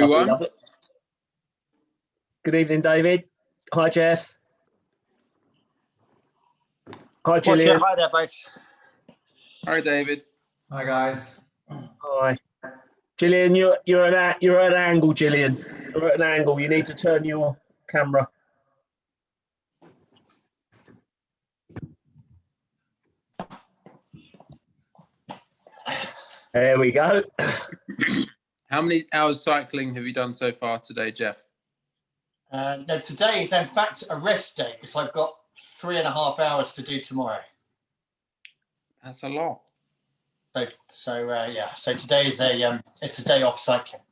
Everyone. Good evening, David. Hi, Jeff. Hi, Gillian. Hi there, both. Hi, David. Hi, guys. Hi, Gillian. You're at an angle, Gillian. You're at an angle. You need to turn your camera. There we go. How many hours cycling have you done so far today, Jeff? No, today is in fact a rest day because I've got 3.5 hours to do tomorrow. That's a lot. So today is it's a day off cycling.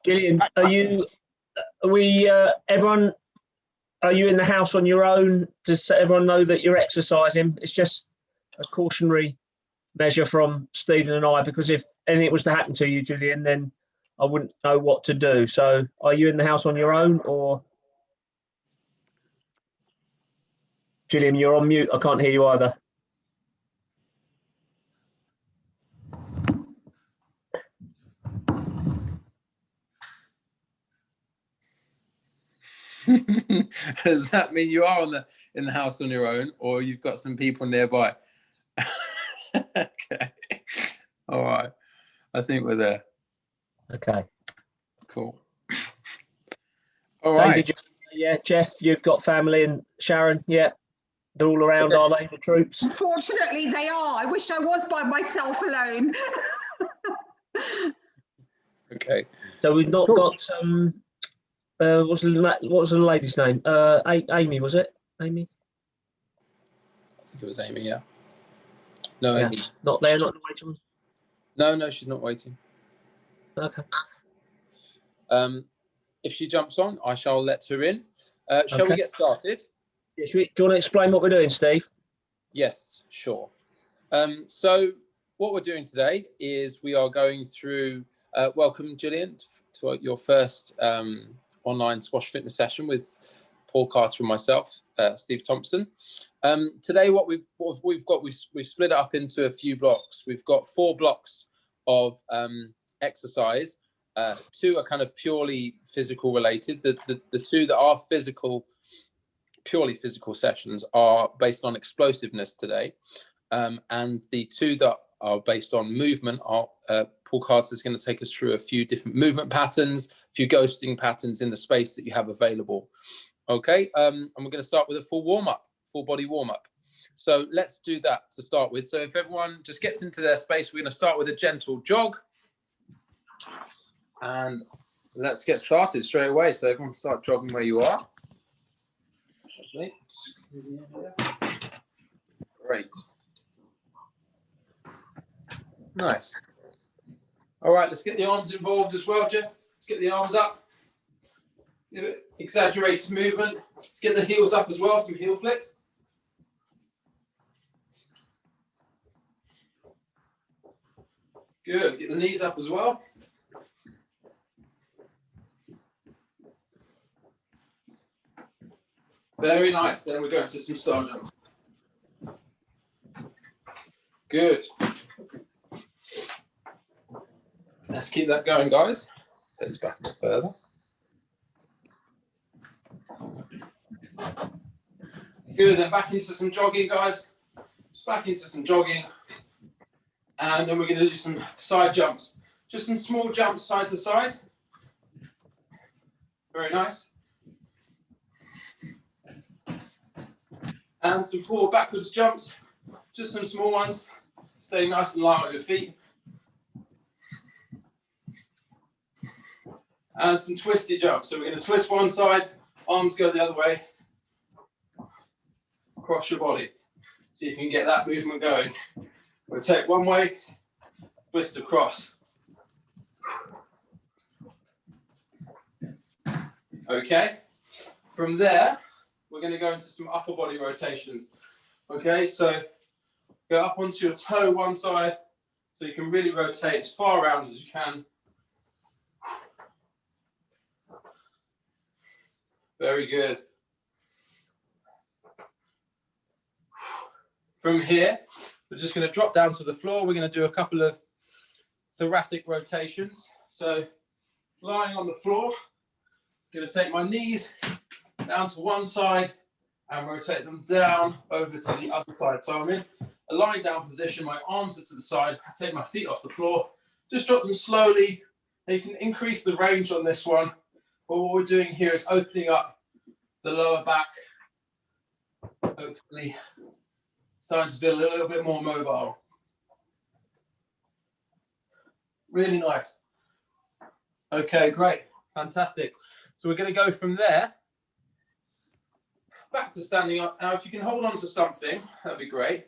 Gillian, everyone, are you in the house on your own? Does everyone know that you're exercising? It's just a cautionary measure from Stephen and I, because if anything was to happen to you, Gillian, then I wouldn't know what to do. So are you in the house on your own, or? Gillian, you're on mute. I can't hear you either. Does that mean you are in the house on your own, or you've got some people nearby? Okay. All right. I think we're there. Okay. Cool. All right. David, yeah, Jeff, you've got family, and Sharon, yeah, they're all around, are they, the troops? Unfortunately, they are. I wish I was by myself alone. Okay. So we've not got what was the lady's name? Amy, was it? Amy? I think it was Amy, yeah. No, Yeah. Amy. Not there, not in the waiting room? No, she's not waiting. Okay. If she jumps on, I shall let her in. Shall we get started? Yeah, do you want to explain what we're doing, Steve? Yes, sure. So what we're doing today is we are going through, welcome Gillian to your first online squash fitness session with Paul Carter and myself, Steve Thompson. Today what we've split it up into a few blocks. We've got 4 blocks of exercise. 2 are kind of purely physical related. The 2 that are purely physical sessions are based on explosiveness today. And the 2 that are based on movement are, Paul Carter is going to take us through a few different movement patterns, a few ghosting patterns in the space that you have available. Okay, and we're going to start with a full body warm-up. So let's do that to start with. So if everyone just gets into their space, we're going to start with a gentle jog. And let's get started straight away. So everyone start jogging where you are. Great. Nice. All right, let's get the arms involved as well, Jeff. Let's get the arms up. Give it exaggerated movement. Let's get the heels up as well, some heel flips. Good, get the knees up as well. Very nice, then we're going to some star jumps. Good. Let's keep that going, guys. Heads back a bit further. Good, then back into some jogging, guys. Just back into some jogging. And then we're going to do some side jumps. Just some small jumps side to side. Very nice. And some forward backwards jumps. Just some small ones. Stay nice and light on your feet. And some twisty jumps. So we're going to twist one side, arms go the other way. Across your body. See if you can get that movement going. Rotate one way, twist across. Okay. From there, we're going to go into some upper body rotations. Okay, so go up onto your toe one side so you can really rotate as far around as you can. Very good. From here, we're just going to drop down to the floor. We're going to do a couple of thoracic rotations. So lying on the floor. Going to take my knees down to one side and rotate them down over to the other side. So I'm in a lying down position, my arms are to the side, I take my feet off the floor, just drop them slowly. Now you can increase the range on this one, but what we're doing here is opening up the lower back, hopefully starting to be a little bit more mobile. Really nice. Okay, great, fantastic. So we're going to go from there back to standing up. Now, if you can hold on to something, that'd be great.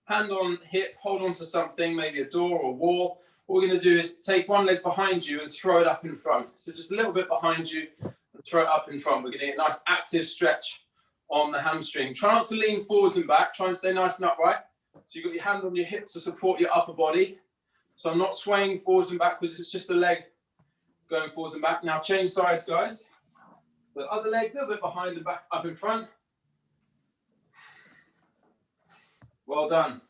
Hand on hip, hold on to something, maybe a door or a wall. What we're going to do is take one leg behind you and throw it up in front. So just a little bit behind you and throw it up in front. We're going to get a nice active stretch on the hamstring. Try not to lean forwards and back. Try and stay nice and upright. So you've got your hand on your hip to support your upper body. So I'm not swaying forwards and backwards. It's just the leg going forwards and back. Now change sides, guys. The other leg, a little bit behind and back, up in front. Well done.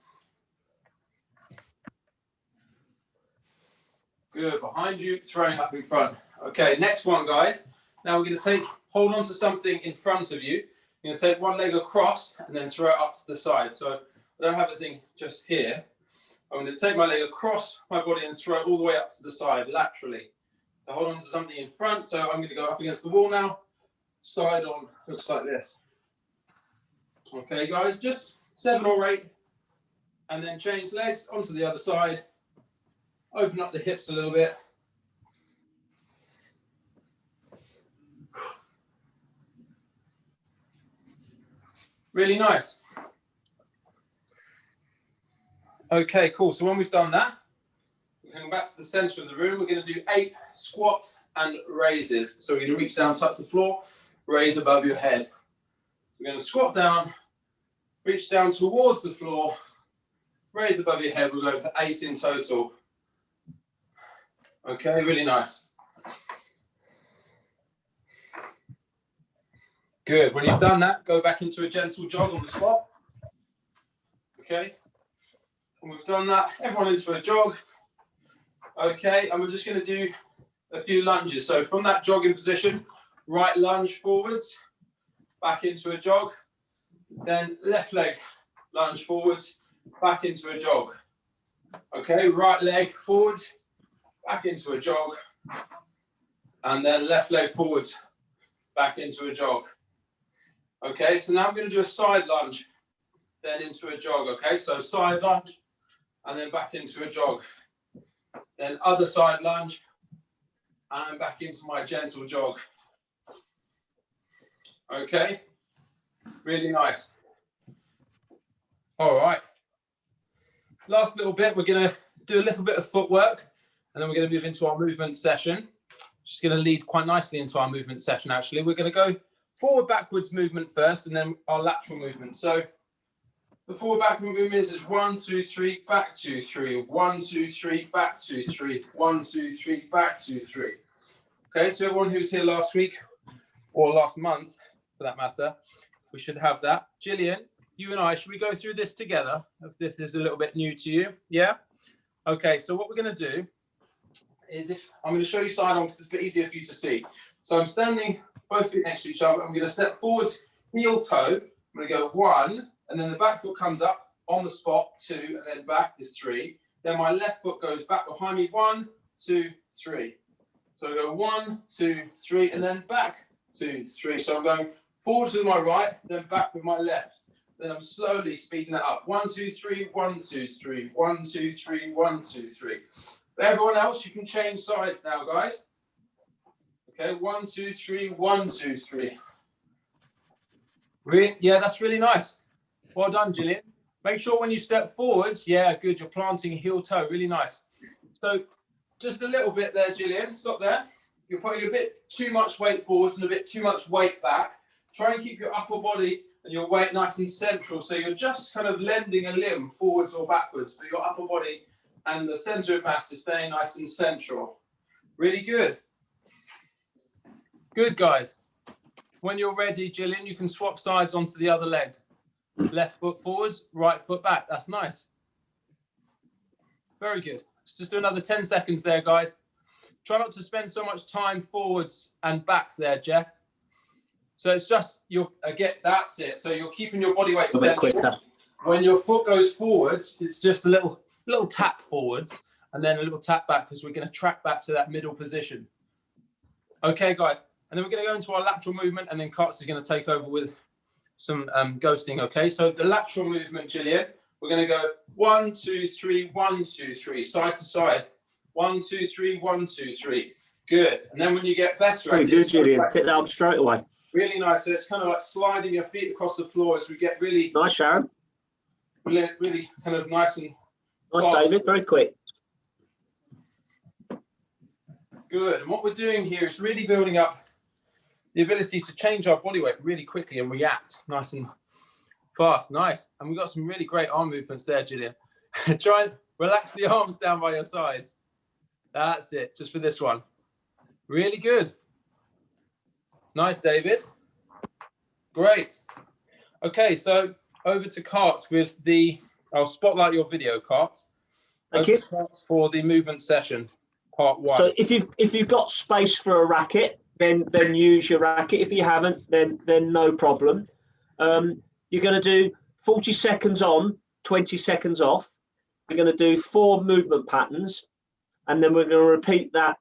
Good, behind you, throwing up in front. Okay, next one, guys. Now we're going to hold on to something in front of you. You're going to take one leg across and then throw it up to the side. So I don't have the thing just here. I'm going to take my leg across my body and throw it all the way up to the side, laterally. So hold on to something in front. So I'm going to go up against the wall now. Side on, looks like this. Okay, guys, just 7 or 8. And then change legs onto the other side. Open up the hips a little bit. Really nice. Okay, cool. So when we've done that, we're going back to the center of the room. We're going to do 8 squat and raises. So we're going to reach down, touch the floor, raise above your head. We're going to squat down, reach down towards the floor, raise above your head. We're going for 8 in total. Okay, really nice. Good. When you've done that, go back into a gentle jog on the spot. Okay. And we've done that. Everyone into a jog. Okay. And we're just going to do a few lunges. So from that jogging position, right lunge forwards, back into a jog. Then left leg lunge forwards, back into a jog. Okay. Right leg forwards, back into a jog. And then left leg forwards, back into a jog. Okay, so now I'm going to do a side lunge, then into a jog. Okay, so side lunge and then back into a jog. Then other side lunge and back into my gentle jog. Okay, really nice. All right, last little bit, we're going to do a little bit of footwork and then we're going to move into our movement session. Just going to lead quite nicely into our movement session, actually. We're going to go forward backwards movement first and then our lateral movement. So the forward backward movement is 1, 2, 3, back 2, 3, 1, 2, 3, back 2, 3, 1, 2, 3, back 2, 3. Okay, so everyone who was here last week or last month for that matter, we should have that. Gillian, you and I, should we go through this together if this is a little bit new to you? Yeah? Okay, so what we're going to do is I'm going to show you side on because it's a bit easier for you to see. So I'm standing both feet next to each other. I'm going to step forward, heel toe. I'm going to go 1, and then the back foot comes up on the spot, 2, and then back is 3. Then my left foot goes back behind me, 1, 2, 3. So I go 1, 2, 3, and then back 2, 3. So I'm going forward to my right, then back with my left. Then I'm slowly speeding that up. 1, 2, 3, 1, 2, 3, 1, 2, 3, 1, 2, 3. For everyone else, you can change sides now, guys. Okay, 1, 2, 3, 1, 2, 3. Really? Yeah, that's really nice. Well done, Gillian. Make sure when you step forwards, yeah, good, you're planting heel toe, really nice. So just a little bit there, Gillian, stop there. You're putting a bit too much weight forwards and a bit too much weight back. Try and keep your upper body and your weight nice and central. So you're just kind of lending a limb forwards or backwards, but your upper body and the center of mass is staying nice and central. Really good. Good, guys. When you're ready, Gillian, you can swap sides onto the other leg. Left foot forwards, right foot back. That's nice. Very good. Let's just do another 10 seconds there, guys. try not to spend so much time forwards and back there, Jeff. So it's just, that's it. So you're keeping your body weight central. When your foot goes forwards, it's just a little tap forwards and then a little tap back because we're going to track back to that middle position. Okay, guys. And then we're going to go into our lateral movement and then Karts is going to take over with some ghosting. Okay, so the lateral movement, Gillian, we're going to go 1, 2, 3, 1, 2, 3, side to side. 1, 2, 3, 1, 2, 3. Good. And then when you get better at it, good, Julian. Pick that up straight away. Really nice. So it's kind of like sliding your feet across the floor as we get really nice, Sharon. Really kind of nice and nice, fast. David. Very quick. Good. And what we're doing here is really building up the ability to change our body weight really quickly and react nice and fast. Nice. And we've got some really great arm movements there, Gillian. Try and relax the arms down by your sides. That's it. Just for this one. Really good. Nice, David. Great. Okay, so over to Karts with I'll spotlight your video, Karts. Thank you. Karts for the movement session, part 1. So if you've got space for a racket, then use your racket. If you haven't, then no problem. You're going to do 40 seconds on, 20 seconds off. We're going to do 4 movement patterns, and then we're going to repeat that.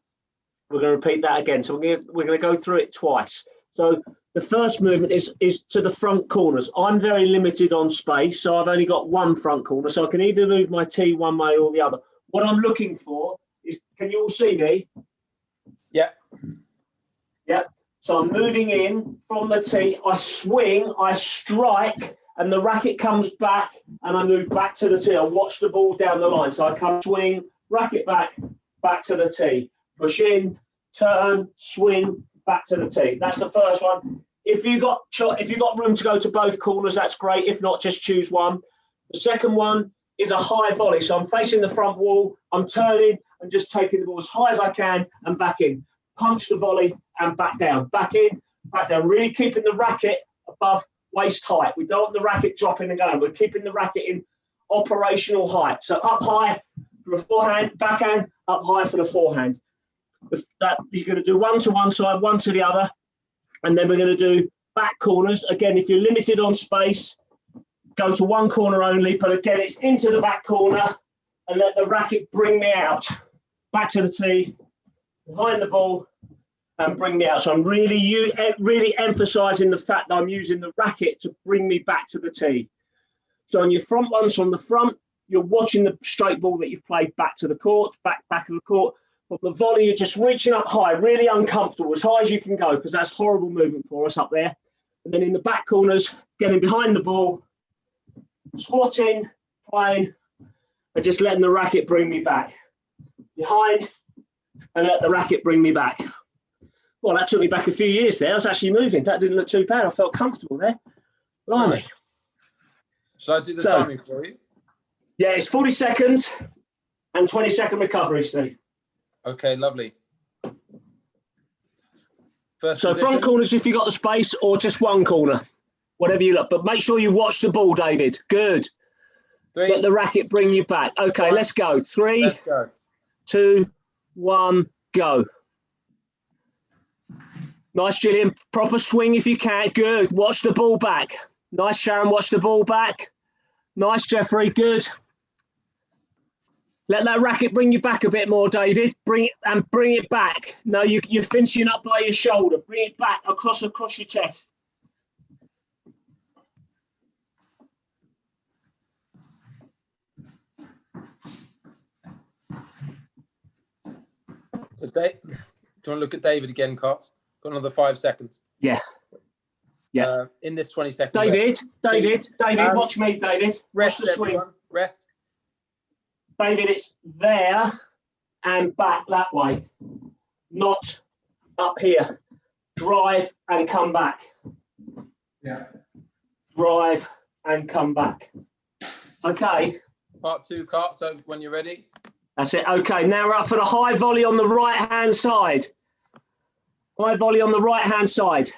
We're going to repeat that again. So we're going to go through it twice. So the first movement is to the front corners. I'm very limited on space, so I've only got one front corner. So I can either move my T one way or the other. What I'm looking for is, can you all see me? Yeah. Yeah. So I'm moving in from the T. I swing, I strike, and the racket comes back, and I move back to the T. I watch the ball down the line. So I come swing, racket back to the T. Push in, turn, swing, back to the tee. That's the first one. If you got room to go to both corners, that's great. If not, just choose one. The second one is a high volley. So I'm facing the front wall. I'm turning and just taking the ball as high as I can and back in. Punch the volley and back down. Back in, back down. Really keeping the racket above waist height. We don't want the racket dropping and going. We're keeping the racket in operational height. So up high for a forehand, backhand, up high for the forehand. That you're going to do one to one side, one to the other, and then we're going to do back corners. Again, if you're limited on space, go to one corner only, but again, it's into the back corner and let the racket bring me out. Back to the tee, behind the ball, and bring me out. So I'm really emphasising the fact that I'm using the racket to bring me back to the tee. So on your front ones from the front, you're watching the straight ball that you've played back to the court, back of the court. From the volley, you're just reaching up high, really uncomfortable, as high as you can go, because that's horrible movement for us up there. And then in the back corners, getting behind the ball, squatting, playing, and just letting the racket bring me back. Behind, and let the racket bring me back. Well, that took me back a few years there. I was actually moving. That didn't look too bad. I felt comfortable there. Blimey. Shall I do the timing for you? Yeah, it's 40 seconds and 20-second recovery, Steve. Okay, lovely. So front corners if you got the space, or just one corner, whatever you look. But make sure you watch the ball, David. Good. 3. Let the racket bring you back. Okay, 1. Let's go. 3, let's go. 2, 1, go. Nice, Gillian. Proper swing if you can. Good. Watch the ball back. Nice, Sharon. Watch the ball back. Nice, Jeffrey. Good. Let that racket bring you back a bit more, David. Bring it back. No, you're finishing up by your shoulder. Bring it back across your chest. So do you want to look at David again, Karts? Got another 5 seconds. Yeah. In this 20-second. David, watch me, David. Rest Watch the swing. Everyone. Rest. David, it's there and back that way, not up here. Drive and come back. Yeah. Drive and come back. Okay. Part 2, Karts. So when you're ready. That's it. Okay, now we're up for the high volley on the right-hand side. High volley on the right-hand side.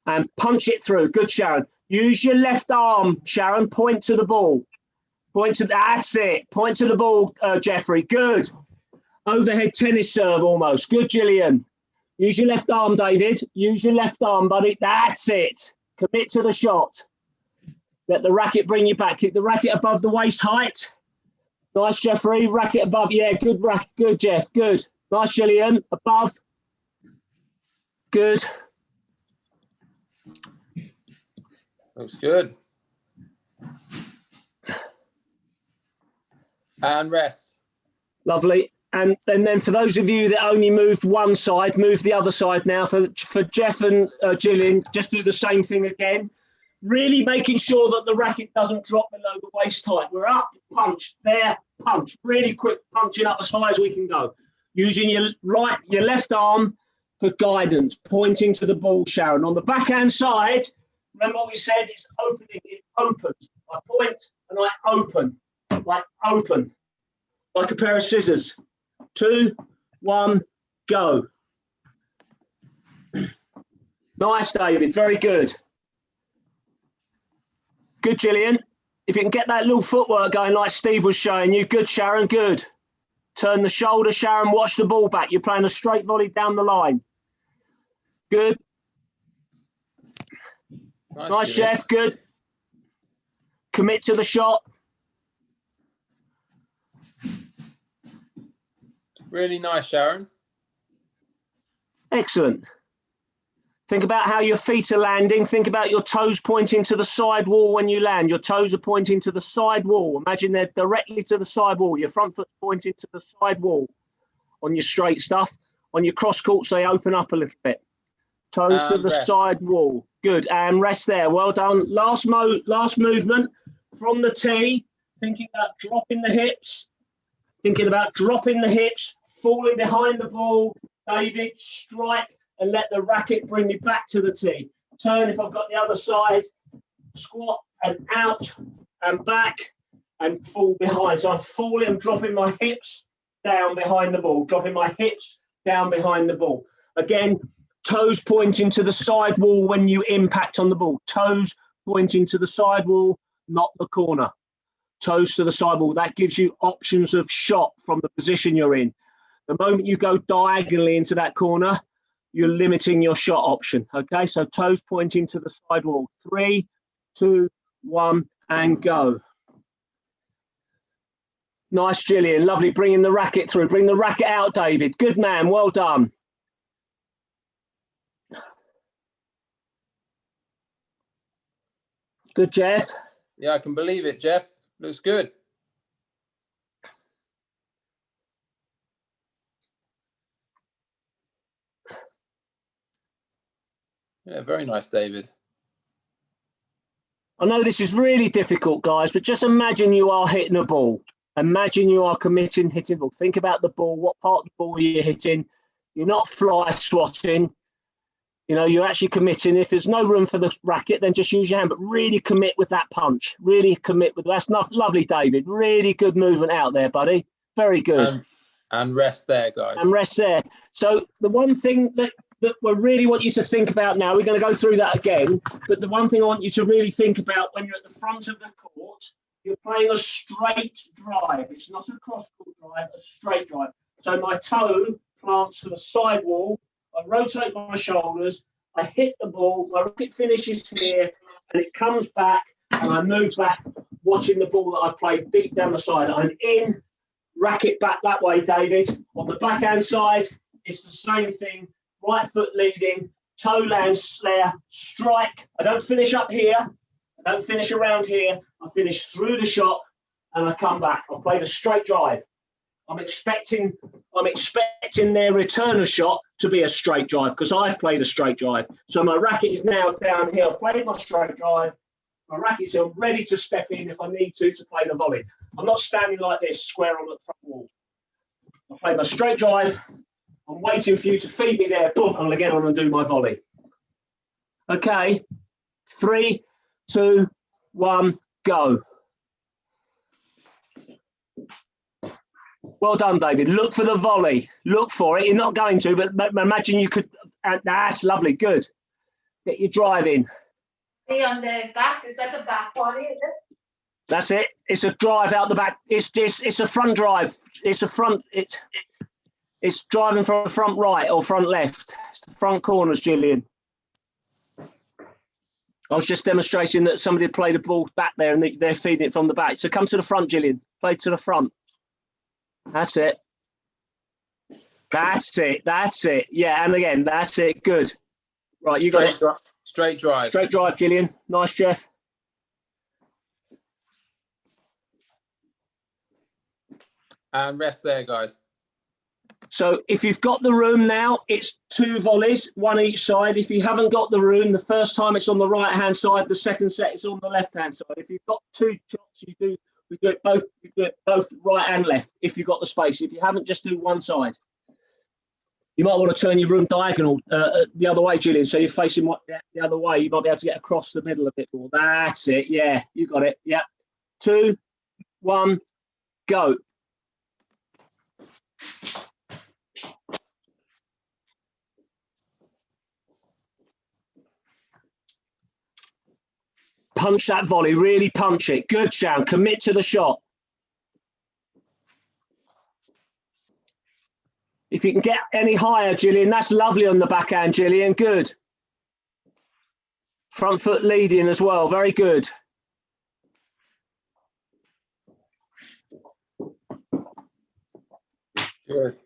And punch it through. Good, Sharon. Use your left arm, Sharon. Point to the ball. That's it. Point to the ball, Jeffrey. Good. Overhead tennis serve almost. Good, Gillian. Use your left arm, David. Use your left arm, buddy. That's it. Commit to the shot. Let the racket bring you back. Keep the racket above the waist height. Nice, Jeffrey. Racket above. Yeah, good racket. Good, Jeff. Good. Nice, Gillian. Above. Good. Looks good. And rest. Lovely. And then for those of you that only moved one side, move the other side now. For Jeff and Gillian, just do the same thing again. Really making sure that the racket doesn't drop below the waist height. We're up, punch, there, punch. Really quick, punching up as high as we can go. Using your left arm for guidance, pointing to the ball, Sharon. On the backhand side, remember what we said, it's opening, it opens. I point and I open, like a pair of scissors. 2, 1, go. Nice, David, very good. Good, Gillian. If you can get that little footwork going like Steve was showing you, good, Sharon, good. Turn the shoulder, Sharon, watch the ball back. You're playing a straight volley down the line. Good. Nice, Jeff, good. Commit to the shot. Really nice, Sharon. Excellent. Think about how your feet are landing. Think about your toes pointing to the side wall when you land. Your toes are pointing to the side wall. Imagine they're directly to the side wall. Your front foot pointing to the side wall on your straight stuff. On your cross courts, they open up a little bit. Toes to the side wall. Good. And rest there. Well done. Last movement from the tee. Thinking about dropping the hips. Thinking about dropping the hips. Falling behind the ball. David, strike. And let the racket bring me back to the tee. Turn if I've got the other side. Squat and out and back and fall behind. So I'm falling and dropping my hips down behind the ball. Dropping my hips down behind the ball. Again, toes pointing to the side wall when you impact on the ball. Toes pointing to the side wall, not the corner. Toes to the side wall. That gives you options of shot from the position you're in. The moment you go diagonally into that corner, you're limiting your shot option. Okay, so toes pointing to the side wall. 3, 2, 1, and go. Nice, Gillian. Lovely. Bringing the racket through. Bring the racket out, David. Good man. Well done. Good, Jeff. Yeah, I can believe it, Jeff. Looks good. Yeah, very nice, David. I know this is really difficult, guys, but just imagine you are hitting a ball. Imagine you are hitting the ball. Think about the ball. What part of the ball you're hitting. You're not fly swatting. You know, you're actually committing. If there's no room for the racket, then just use your hand. But really commit with that punch. Really commit with that's not lovely, David. Really good movement out there, buddy. Very good. And rest there, guys. And rest there. So the one thing that we really want you to think about now, we're going to go through that again, but the one thing I want you to really think about when you're at the front of the court, you're playing a straight drive. It's not a cross-court drive, a straight drive. So my toe plants to the side wall, I rotate my shoulders, I hit the ball, my racket finishes here, and it comes back, and I move back, watching the ball that I played deep down the side. I'm in, racket back that way, David. On the backhand side, it's the same thing. Right foot leading, toe lands there, strike. I don't finish up here. I don't finish around here. I finish through the shot and I come back. I play the straight drive. I'm expecting their return of shot to be a straight drive because I've played a straight drive. So my racket is now down here. I've played my straight drive. My racket's here. I'm ready to step in if I need to play the volley. I'm not standing like this, square on the front wall. I play my straight drive. I'm waiting for you to feed me there. Boom, I'm going to get on and do my volley. Okay. 3, 2, 1, go. Well done, David. Look for the volley. Look for it. You're not going to, but imagine you could. That's lovely. Good. Get your drive in. On the back, is that the back volley, is it? That's it. It's a drive out the back. It's a front drive. It's a front. It's driving from the front right or front left. It's the front corners, Gillian. I was just demonstrating that somebody had played a ball back there and they're feeding it from the back. So come to the front, Gillian. Play to the front. That's it. That's it. That's it. Yeah, and again, that's it. Good. Right, you got it. Straight drive. Straight drive, Gillian. Nice, Jeff. And rest there, guys. So if you've got the room now, it's 2 volleys, 1 each side. If you haven't got the room, the first time it's on the right-hand side, the second set is on the left-hand side. If you've got 2 shots, we do it both right and left if you've got the space. If you haven't, just do one side. You might want to turn your room diagonal the other way, Gillian, so you're facing the other way. You might be able to get across the middle a bit more. That's it. Yeah, you got it. Yeah. 2, 1, go. Punch that volley, really punch it. Good, Sharon. Commit to the shot. If you can get any higher, Gillian, that's lovely on the backhand, Gillian. Good. Front foot leading as well. Very good. Good.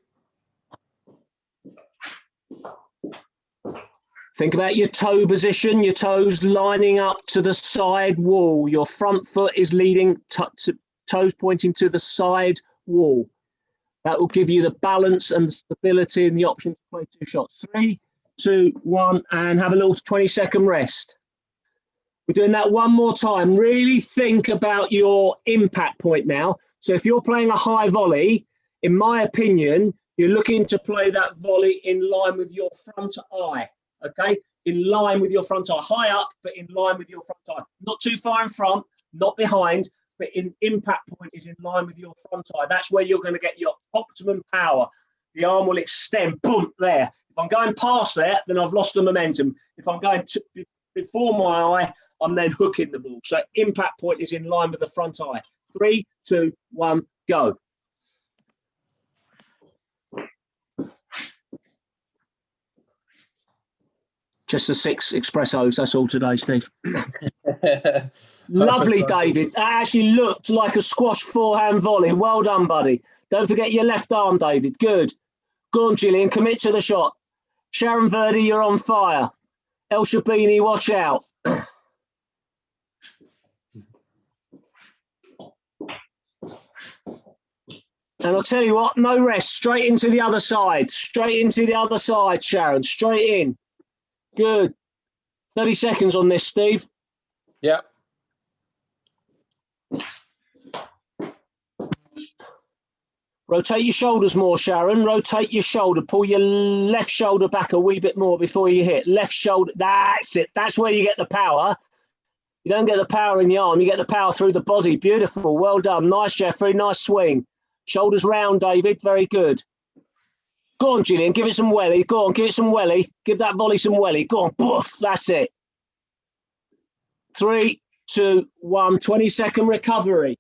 Think about your toe position, your toes lining up to the side wall. Your front foot is leading, toes pointing to the side wall. That will give you the balance and the stability and the option to play 2 shots. 3, 2, 1, and have a little 20-second rest. We're doing that one more time. Really think about your impact point now. So if you're playing a high volley, in my opinion, you're looking to play that volley in line with your front eye. Okay, in line with your front eye, high up, but in line with your front eye. Not too far in front, not behind, but in impact point is in line with your front eye. That's where you're going to get your optimum power. The arm will extend, boom, there. If I'm going past there, then I've lost the momentum. If I'm going before my eye, I'm then hooking the ball. So impact point is in line with the front eye. 3, 2, 1, go. Just the 6 espressos, that's all today, Steve. Lovely, David. That actually looked like a squash forehand volley. Well done, buddy. Don't forget your left arm, David. Good. Go on, Gillian, commit to the shot. Sharon Verdi, you're on fire. El Shabini, watch out. And I'll tell you what, no rest. Straight into the other side. Straight into the other side, Sharon. Straight in. Good. 30 seconds on this, Steve. Yeah. Rotate your shoulders more, Sharon. Rotate your shoulder. Pull your left shoulder back a wee bit more before you hit. Left shoulder. That's it. That's where you get the power. You don't get the power in the arm. You get the power through the body. Beautiful. Well done. Nice, Jeffrey. Nice swing. Shoulders round, David. Very good. Go on, Gillian. Give it some welly. Go on. Give it some welly. Give that volley some welly. Go on. Boof. That's it. 3, 2, 1. 20-second recovery.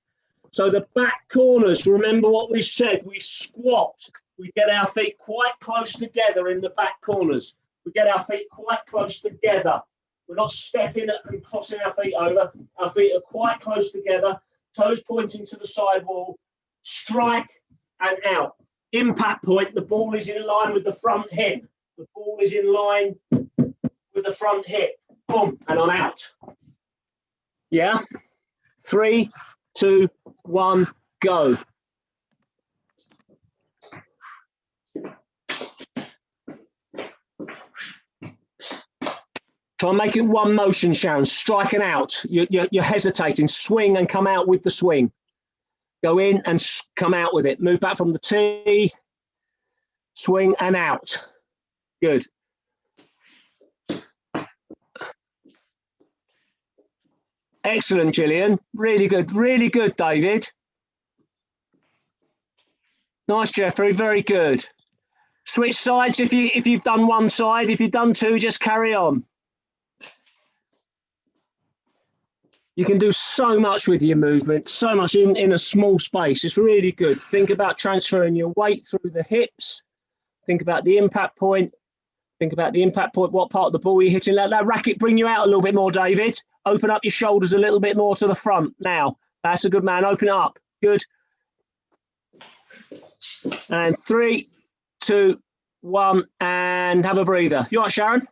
So the back corners, remember what we said. We squat. We get our feet quite close together in the back corners. We get our feet quite close together. We're not stepping and crossing our feet over. Our feet are quite close together. Toes pointing to the side wall. Strike and out. Impact point, the ball is in line with the front hip. The ball is in line with the front hip. Boom, and I'm out. Yeah? 3, 2, 1, go. Try and make it one motion, Sharon. Strike and out. You're hesitating. Swing and come out with the swing. Go in and come out with it. Move back from the tee. Swing and out. Good. Excellent, Gillian. Really good. Really good, David. Nice, Jeffrey. Very good. Switch sides if you've done one side. If you've done 2, just carry on. You can do so much with your movement, so much in a small space. It's really good. Think about transferring your weight through the hips Think about the impact point. Think about the impact point, what part of the ball you're hitting. Let that racket bring you out a little bit more, David. Open up your shoulders a little bit more to the front. Now, that's a good man. Open it up. Good. And 3, 2, 1, and have a breather. You all right, Sharon?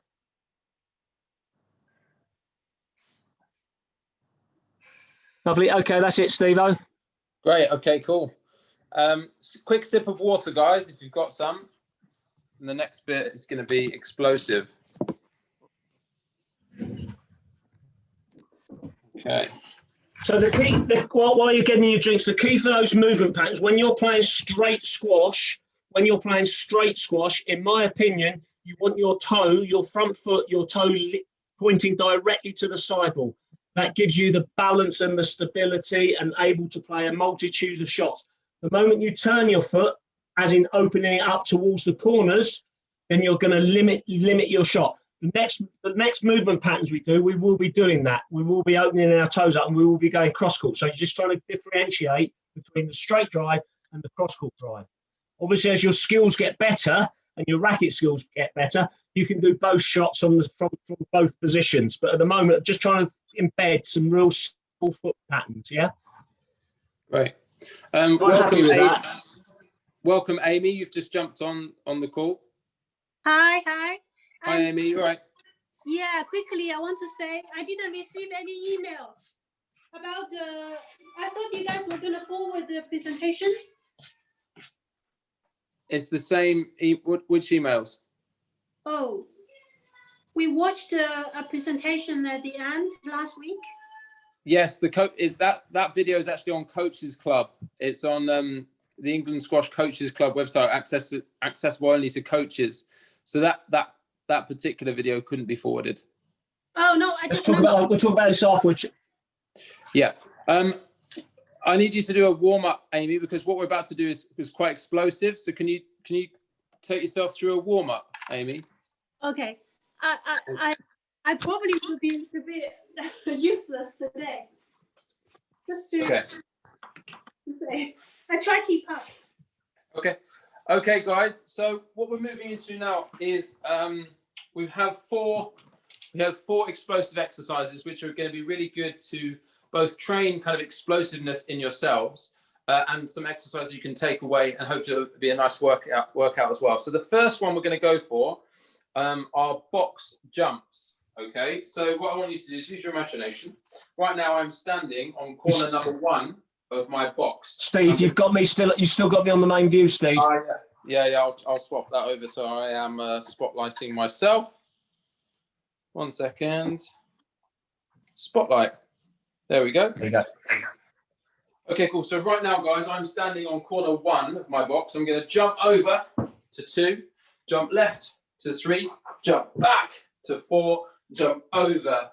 Lovely. Okay, that's it, Steve-O. Great. Okay, cool. Quick sip of water, guys, if you've got some. And the next bit is going to be explosive. Okay. So the key, while you're getting your drinks, the key for those movement patterns, when you're playing straight squash, in my opinion, you want your toe, your front foot, your toe pointing directly to the sideball. That gives you the balance and the stability and able to play a multitude of shots. The moment you turn your foot, as in opening it up towards the corners, then you're going to limit your shot. The next movement patterns we do, we will be doing that. We will be opening our toes up and we will be going cross court. So you're just trying to differentiate between the straight drive and the cross court drive. Obviously, as your skills get better and your racket skills get better, you can do both shots from both positions. But at the moment, just trying to embed some real small foot patterns. Yeah. Right. Welcome, Amy. You've just jumped on the call. Hi. Hi, Amy. You all right? Yeah, quickly, I want to say I didn't receive any emails about I thought you guys were going to forward the presentation. It's the same. Which emails? Oh, we watched a presentation at the end last week. Yes, that video is actually on Coaches Club. It's on the England Squash Coaches Club website, accessible only to coaches. So that particular video couldn't be forwarded. Oh no, we'll talk about this afterwards. Yeah. I need you to do a warm up, Amy, because what we're about to do is quite explosive. So can you take yourself through a warm up, Amy? Okay. I probably would be a bit useless today. Just to say, I try to keep up. Okay, guys. So what we're moving into now is we have four explosive exercises, which are going to be really good to both train kind of explosiveness in yourselves and some exercises you can take away, and hopefully it'll be a nice workout as well. So the first one we're going to go for are box jumps. Okay, so what I want you to do is use your imagination. Right now, I'm standing on corner number 1 of my box. Steve, you've still got me on the main view, Steve. Yeah. I'll swap that over. So I am spotlighting myself. 1 second. Spotlight. There we go. There you go. Okay, cool. So right now, guys, I'm standing on corner 1 of my box. I'm going to jump over to 2, jump left to 3, jump back to 4, jump over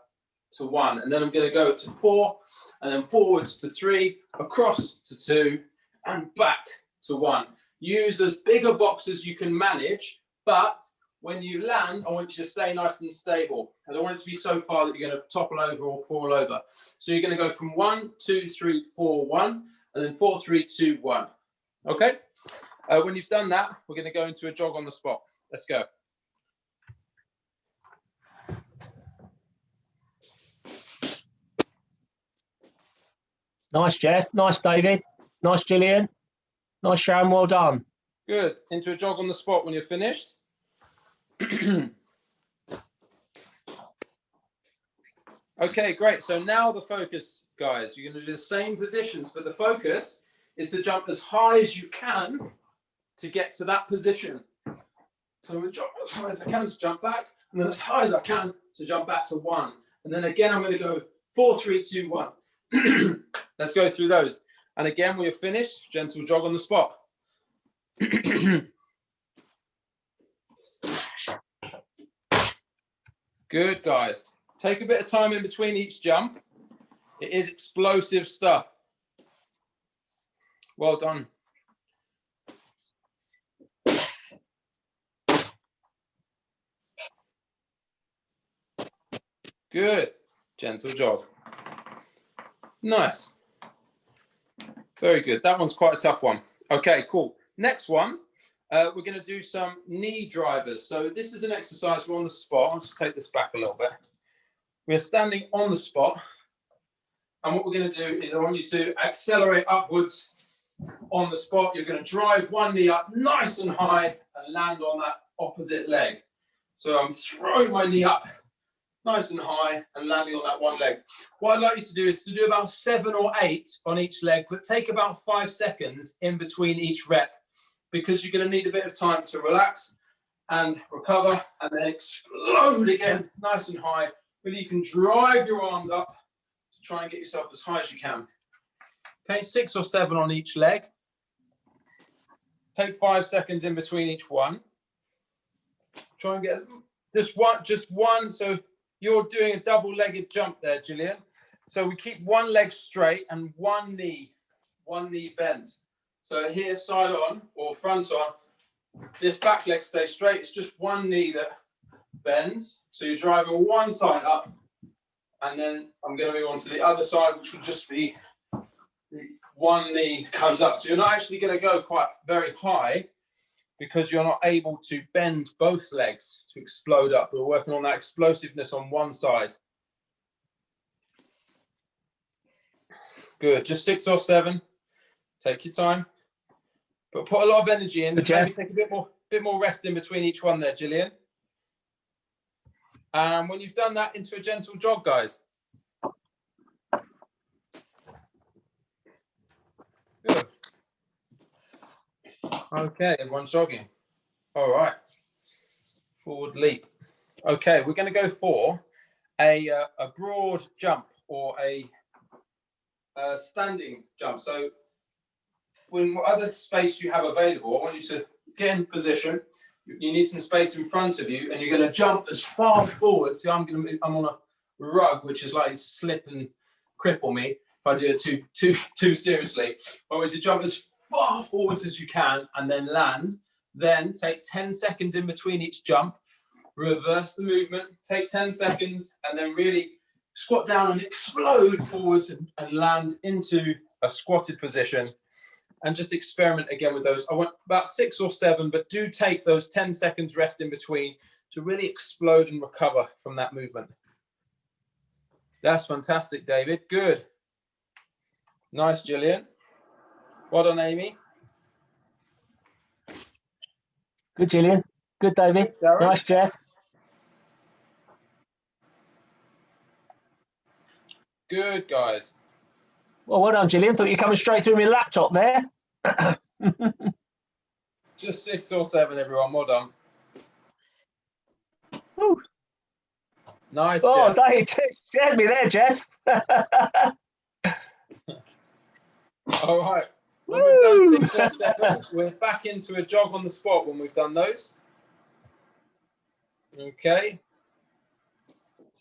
to 1, and then I'm going to go to 4, and then forwards to 3, across to 2, and back to 1. Use as big a box as you can manage, but when you land, I want you to stay nice and stable. I don't want it to be so far that you're going to topple over or fall over. So you're going to go from 1, 2, 3, 4, 1, and then 4, 3, 2, 1. Okay? When you've done that, we're going to go into a jog on the spot. Let's go. Nice, Jeff. Nice, David. Nice, Gillian. Nice, Sharon. Well done. Good. Into a jog on the spot when you're finished. Okay, great. So now the focus, guys. You're going to do the same positions, but the focus is to jump as high as you can to get to that position. So I'm going to jump as high as I can to jump back, and then as high as I can to jump back to 1. And then again, I'm going to go 4, 3, 2, 1. Let's go through those. And again, when you're finished, gentle jog on the spot. Good, guys. Take a bit of time in between each jump. It is explosive stuff. Well done. Good. Gentle jog. Nice. Very good. That one's quite a tough one. Okay, cool. Next one. we're going to do some knee drivers. So this is an exercise. We're on the spot. I'll just take this back a little bit. We're standing on the spot. And what we're going to do is I want you to accelerate upwards on the spot. You're going to drive one knee up nice and high and land on that opposite leg. So I'm throwing my knee up nice and high and landing on that one leg. What I'd like you to do is to do about 7 or 8 on each leg, but take about 5 seconds in between each rep, because you're going to need a bit of time to relax and recover and then explode again nice and high. Really, you can drive your arms up to try and get yourself as high as you can. Okay, 6 or 7 on each leg. Take 5 seconds in between each one. Try and get just one. So you're doing a double-legged jump there, Gillian. So we keep one leg straight and one knee bent. So here, side on or front on, this back leg stays straight. It's just one knee that bends. So you're driving one side up, and then I'm going to move on to the other side, which would just be one knee comes up. So you're not actually going to go quite very high because you're not able to bend both legs to explode up. We're working on that explosiveness on one side. Good, just 6 or 7. Take your time, but put a lot of energy in. Maybe take a bit more rest in between each one there, Gillian. And when you've done that, into a gentle jog, guys. Good. Okay, everyone's jogging. All right. Forward leap. Okay, we're going to go for a broad jump or a standing jump. So when other space you have available, I want you to get in position. You need some space in front of you, and you're going to jump as far forward. See, I'm on a rug, which is likely to slip and cripple me if I do it too seriously. I want you to jump as far forwards as you can, and then land. Then take 10 seconds in between each jump. Reverse the movement. Take 10 seconds, and then really squat down and explode forwards and land into a squatted position. And just experiment again with those. I want about 6 or 7, but do take those 10 seconds rest in between to really explode and recover from that movement. That's fantastic, David. Good. Nice, Gillian. Well done, Amy. Good, Gillian. Good, David. Darren. Nice, Jeff. Good, guys. Well done, Gillian. Thought you were coming straight through my laptop there. Just 6 or 7, everyone. Well done. Woo. Nice, Oh, Jeff. you scared me there, Jeff. All right. When we've done 6 or 7, we're back into a jog on the spot when we've done those. Okay.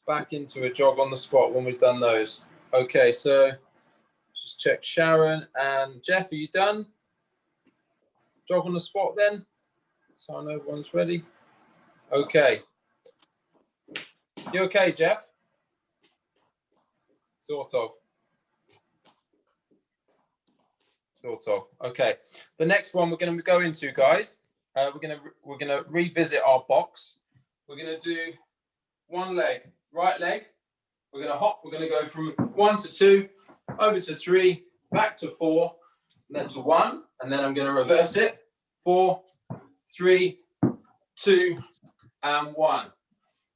Back into a jog on the spot when we've done those. Okay, so just check Sharon and Jeff. Are you done? Jog on the spot then. So I know everyone's ready. Okay. You okay, Jeff? Sort of. Okay. The next one we're going to go into, guys. We're going to revisit our box. We're going to do one leg, right leg. We're going to hop. We're going to go from 1 to 2, over to 3, back to 4, and then to 1, and then I'm going to reverse it. 4, 3, 2, and 1.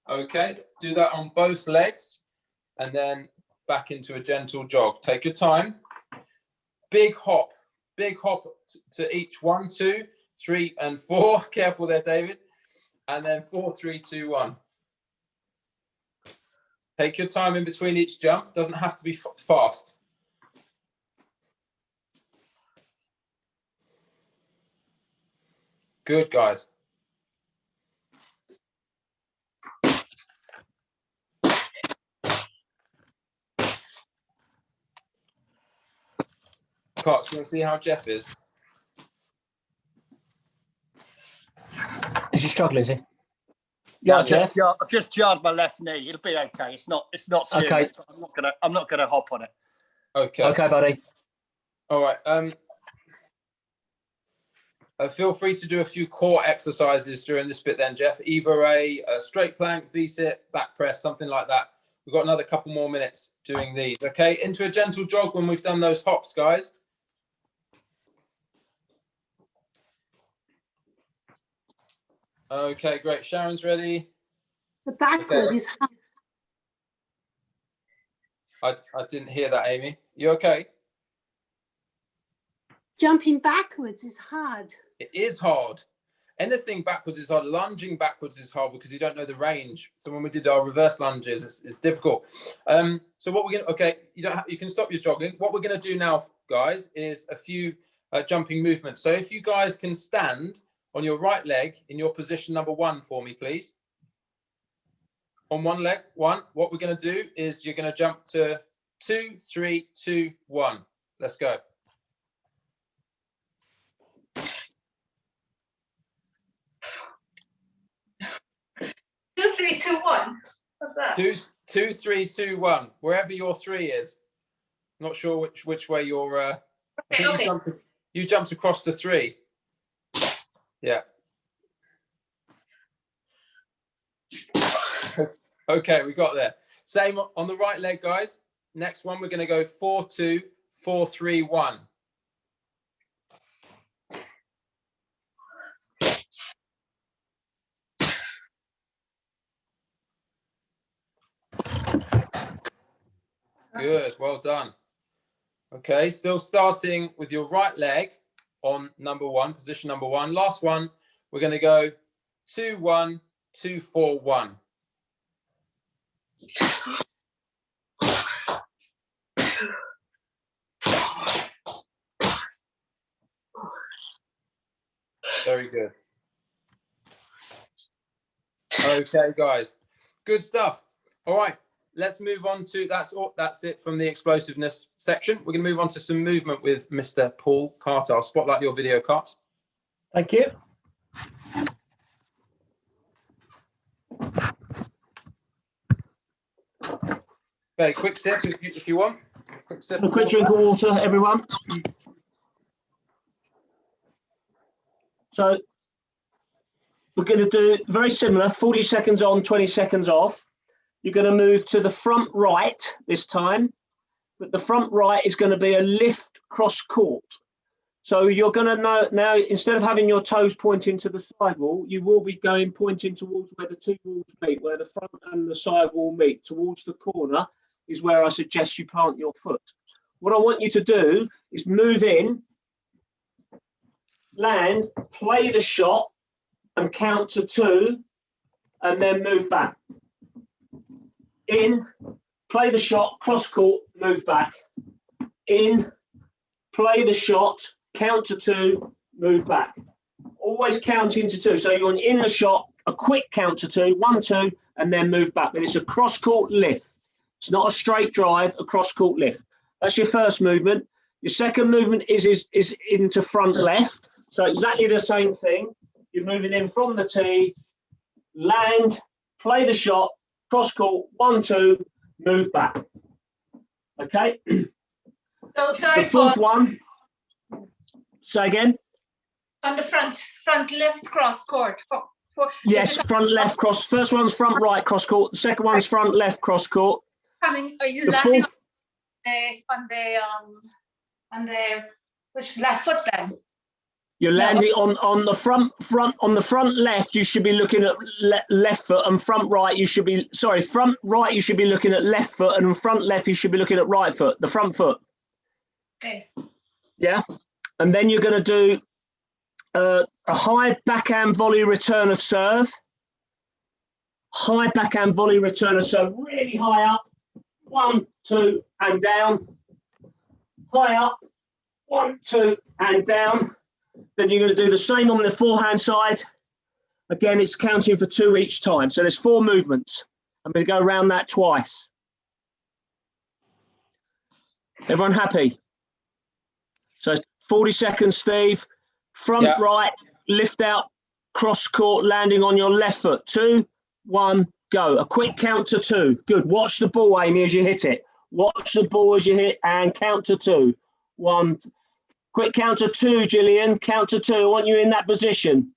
Okay. Do that on both legs, and then back into a gentle jog. Take your time. Big hop to each. 1, 2, 3, and 4. Careful there, David. And then 4, 3, 2, 1. Take your time in between each jump. Doesn't have to be fast. Good, guys. Cox, you want to see how Jeff is? Is he struggling, is he? Yeah, Jeff? I've just jarred my left knee. It'll be okay. It's not serious, okay. but I'm not gonna hop on it. Okay. Okay, buddy. All right. Feel free to do a few core exercises during this bit then, Jeff. Either a straight plank, V-sit, back press, something like that. We've got another couple more minutes doing these. Okay, into a gentle jog when we've done those hops, guys. Okay, great. Sharon's ready. The backward is hard. I didn't hear that, Amy. You okay? Jumping backwards is hard. It is hard. Anything backwards is hard. Lunging backwards is hard because you don't know the range. So when we did our reverse lunges, it's difficult. So what we're gonna, okay, you can stop your jogging. What we're gonna do now, guys, is a few jumping movements. So if you guys can stand on your right leg in your position number 1 for me, please. On one leg, 1. What we're gonna do is you're gonna jump to 2, 3, 2, 1. Let's go. 2, 3, 2, 1. What's that? 2, 3, 2, 1. Wherever your 3 is. Not sure which way you're. I think Okay. you jumped across to 3. Yeah. Okay, we got there. Same on the right leg, guys. Next one, we're going to go 4, 2, 4, 3, 1. Good, well done. Okay, still starting with your right leg on number 1, position number 1. Last one, we're going to go 2, 1, 2, 4, 1. Very good. Okay, guys, good stuff. All right. Let's move on to, that's it from the explosiveness section. We're going to move on to some movement with Mr. Paul Carter. I'll spotlight your video, Cart. Thank you. Okay, quick sip if you want. Quick sip. A quick drink of water, everyone. So we're going to do very similar, 40 seconds on, 20 seconds off. You're going to move to the front right this time, but the front right is going to be a lift cross court. So you're going to know now, instead of having your toes pointing to the sidewall, you will be pointing towards where the two walls meet, where the front and the side wall meet. Towards the corner is where I suggest you plant your foot. What I want you to do is move in, land, play the shot and count to 2 and then move back. In, play the shot, cross court, move back. In, play the shot, count to 2, move back. Always counting to 2. So you're in the shot, a quick count to 2, 1, 2, and then move back. But it's a cross court lift. It's not a straight drive, a cross court lift. That's your first movement. Your second movement is into front left. So exactly the same thing. You're moving in from the tee, land, play the shot, cross court, 1, 2, move back. Okay. So sorry, The fourth Paul. one. Say again. On the front left cross court. Yes, front left cross. First one's front right cross court. The second one's front left cross court. Coming, are you The landing fourth, on the which left foot then? you're landing on the front left. You should be looking at left foot, and front right you should be front right you should be looking at left foot, and front left you should be looking at right foot. The front foot. Okay. Yeah, and then you're going to do a high backhand volley return of serve. High backhand volley return of serve, really high up. 1, 2, and down. High up. 1, 2, and down. Then you're going to do the same on the forehand side. Again, it's counting for 2 each time. So there's 4 movements. I'm going to go around that twice. Everyone happy? So 40 seconds, Steve. Front right, lift out, cross court, landing on your left foot. 2, 1, go. A quick count to 2. Good. Watch the ball, Amy, as you hit it. Watch the ball as you hit and count to 2. 1, Quick count to 2, Gillian. Count to 2. I want you in that position.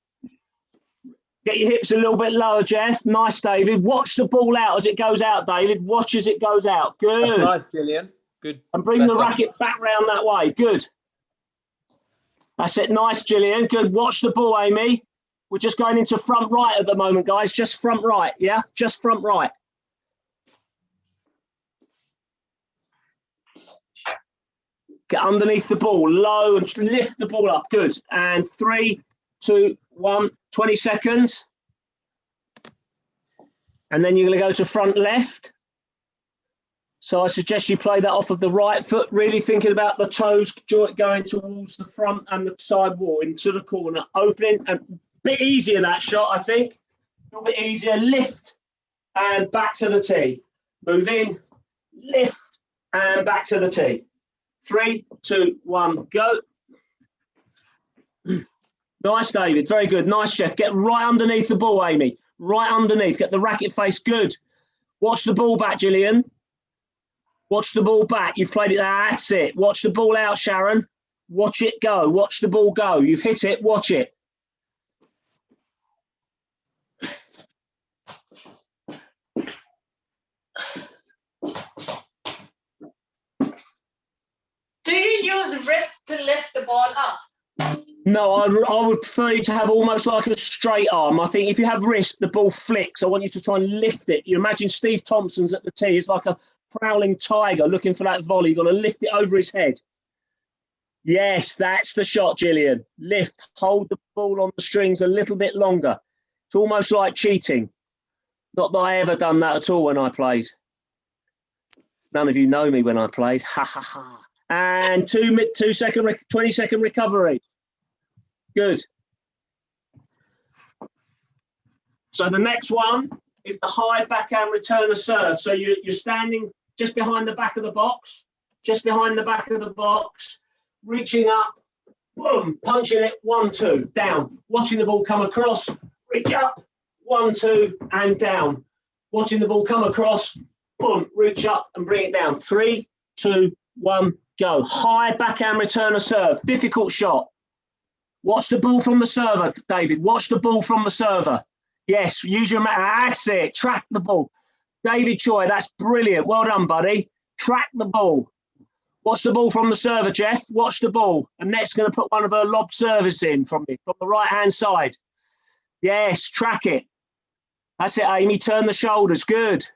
Get your hips a little bit lower, Jeff. Nice, David. Watch the ball out as it goes out, David. Watch as it goes out. Good. That's nice, Gillian. Good. And bring the racket back round that way. Good. That's it. Nice, Gillian. Good. Watch the ball, Amy. We're just going into front right at the moment, guys. Just front right. Yeah, just front right. Get underneath the ball, low, and lift the ball up. Good. And 3, 2, 1, 20 seconds. And then you're going to go to front left. So I suggest you play that off of the right foot, really thinking about the toes joint going towards the front and the side wall into the corner, opening, and a bit easier that shot, I think. A little bit easier. Lift and back to the tee. Move in, lift and back to the tee. 3, 2, 1, go. Nice, David. Very good. Nice, Jeff. Get right underneath the ball, Amy. Right underneath. Get the racket face. Good. Watch the ball back, Gillian. Watch the ball back. You've played it. That's it. Watch the ball out, Sharon. Watch it go. Watch the ball go. You've hit it. Watch it. Do you use wrist to lift the ball up? No, I would prefer you to have almost like a straight arm. I think if you have wrist, the ball flicks. I want you to try and lift it. You imagine Steve Thompson's at the tee. It's like a prowling tiger looking for that volley. You've got to lift it over his head. Yes, that's the shot, Gillian. Lift, hold the ball on the strings a little bit longer. It's almost like cheating. Not that I ever done that at all when I played. None of you know me when I played. Ha, ha, ha. And 20-second recovery. Good. So the next one is the high backhand return of serve. So you're standing just behind the back of the box, reaching up, boom, punching it, 1, 2, down. Watching the ball come across, reach up, 1, 2, and down. Watching the ball come across, boom, reach up and bring it down. 3, 2, 1, go. High backhand return of serve. Difficult shot. Watch the ball from the server, David. Watch the ball from the server. Yes, use your... That's it. Track the ball. David Choi, that's brilliant. Well done, buddy. Track the ball. Watch the ball from the server, Jeff. Watch the ball. And Net's going to put one of her lob service in from the right-hand side. Yes, track it. That's it, Amy. Turn the shoulders. Good.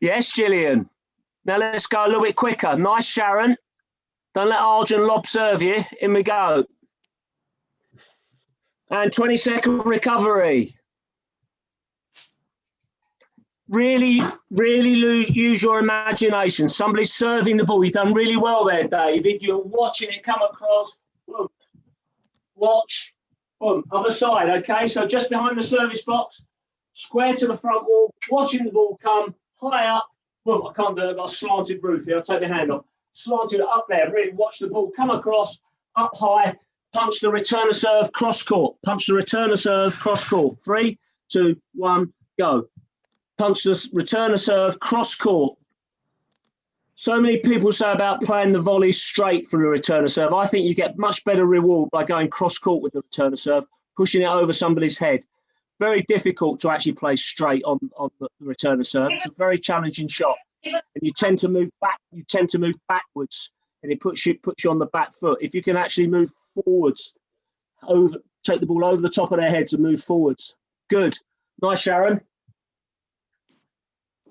Yes, Gillian. Now let's go a little bit quicker. Nice, Sharon. Don't let Arjun lob serve you. In we go. And 20-second recovery. Really, really use your imagination. Somebody's serving the ball. You've done really well there, David. You're watching it come across. Boom. Watch. Boom. Other side, okay? So just behind the service box, square to the front wall, watching the ball come high up. Boom. I can't do it. I've got a slanted roof here. I'll take my hand off. Slanted up there. Really watch the ball come across, up high. Punch the return of serve, cross court. Punch the return of serve, cross court. 3, 2, 1, go. Punch the return of serve, cross court. So many people say about playing the volley straight from the return of serve. I think you get much better reward by going cross court with the return of serve, pushing it over somebody's head. Very difficult to actually play straight on the return of serve. It's a very challenging shot. And you tend to move back. You tend to move backwards, and it puts you on the back foot. If you can actually move forwards, take the ball over the top of their heads and move forwards. Good, nice, Sharon.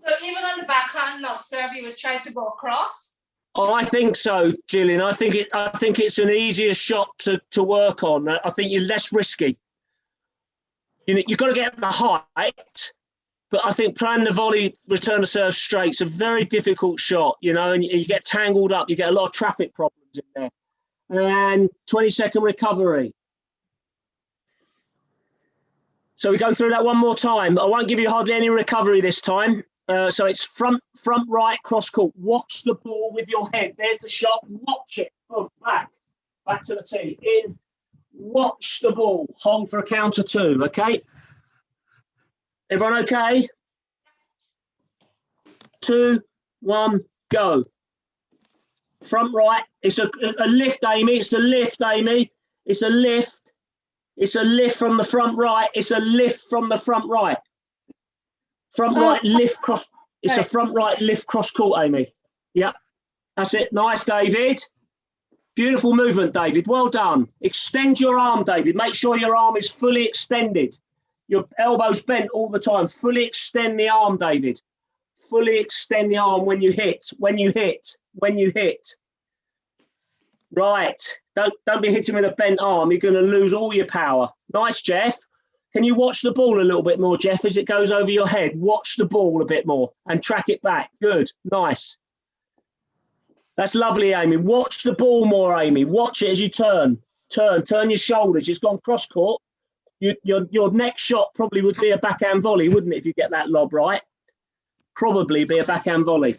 So even on the backhand lob serve, you would try to go across? Oh, I think so, Gillian. I think it's an easier shot to work on. I think you're less risky. You've got to get the height. But I think playing the volley return to serve straight is a very difficult shot, and you get tangled up. You get a lot of traffic problems in there. And 20-second recovery. So we go through that one more time. I won't give you hardly any recovery this time. So it's front right, cross court. Watch the ball with your head. There's the shot. Watch it. Boom, back to the tee. In. Watch the ball. Hold for a count of 2, okay? Everyone okay? 2, 1, go. Front right. It's a lift, Amy. It's a lift, Amy. It's a lift. It's a lift from the front right. It's a lift from the front right. Front right lift cross. It's a front right lift cross court, Amy. Yeah, that's it. Nice, David. Beautiful movement, David. Well done. Extend your arm, David. Make sure your arm is fully extended. Your elbow's bent all the time. Fully extend the arm, David. Fully extend the arm when you hit. When you hit. When you hit. Right. Don't be hitting with a bent arm. You're going to lose all your power. Nice, Jeff. Can you watch the ball a little bit more, Jeff, as it goes over your head? Watch the ball a bit more and track it back. Good. Nice. That's lovely, Amy. Watch the ball more, Amy. Watch it as you turn. Turn your shoulders. It's gone cross court. Your next shot probably would be a backhand volley, wouldn't it, if you get that lob right? Probably be a backhand volley.